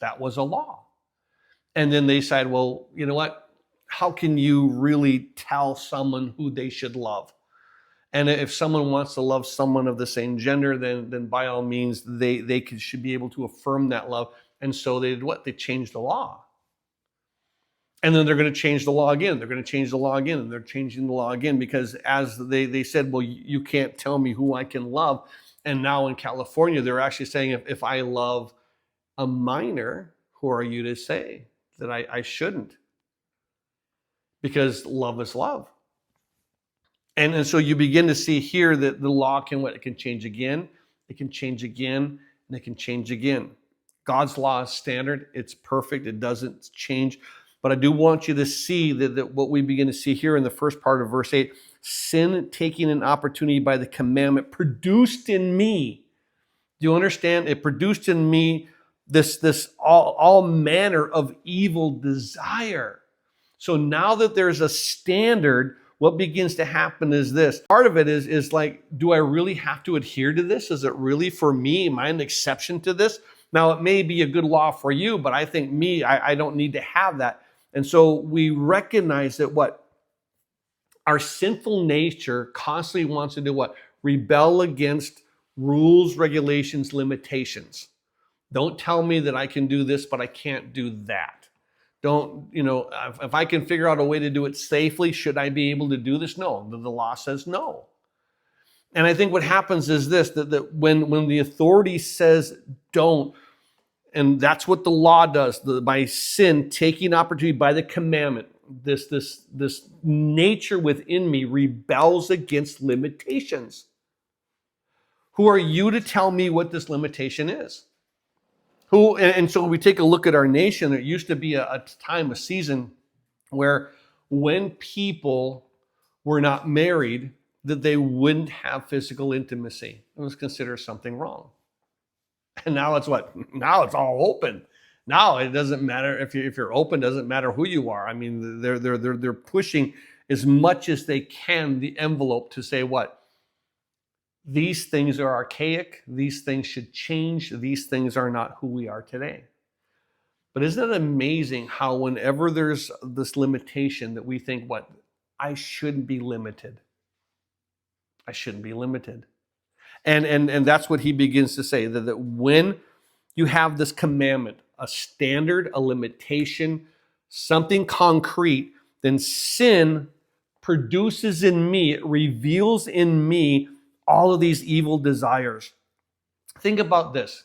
That was a law. And then they said, well, you know what? How can you really tell someone who they should love? And if someone wants to love someone of the same gender, then by all means, they should be able to affirm that love. And so they did what? They changed the law. And then they're going to change the law again. They're going to change the law again. And they're changing the law again because as they said, well, you can't tell me who I can love. And now in California, they're actually saying if I love a minor, who are you to say that I shouldn't? Because love is love. And so you begin to see here that the law can what? It can change again, it can change again, and it can change again. God's law is standard. It's perfect. It doesn't change. But I do want you to see that what we begin to see here in the first part of verse 8, sin taking an opportunity by the commandment produced in me. Do you understand? It produced in me this all manner of evil desire. So now that there's a standard, what begins to happen is this. Part of it is like, do I really have to adhere to this? Is it really for me? Am I an exception to this? Now, it may be a good law for you, but I think I don't need to have that. And so we recognize that what? Our sinful nature constantly wants to do what? Rebel against rules, regulations, limitations. Don't tell me that I can do this, but I can't do that. Don't, if I can figure out a way to do it safely, should I be able to do this? No, the law says no. And I think what happens is this, that when the authority says don't, and that's what the law does, by sin, taking opportunity by the commandment, this nature within me rebels against limitations. Who are you to tell me what this limitation is? And so we take a look at our nation. There used to be a time, a season, where when people were not married, that they wouldn't have physical intimacy. It was considered something wrong. And now it's what? Now it's all open. Now it doesn't matter if you're open. Doesn't matter who you are. I mean, they're pushing as much as they can the envelope to say what? These things are archaic. These things should change. These things are not who we are today. But isn't it amazing how whenever there's this limitation that we think, what? I shouldn't be limited. I shouldn't be limited. And that's what he begins to say, that when you have this commandment, a standard, a limitation, something concrete, then sin produces in me, it reveals in me all of these evil desires. Think about this.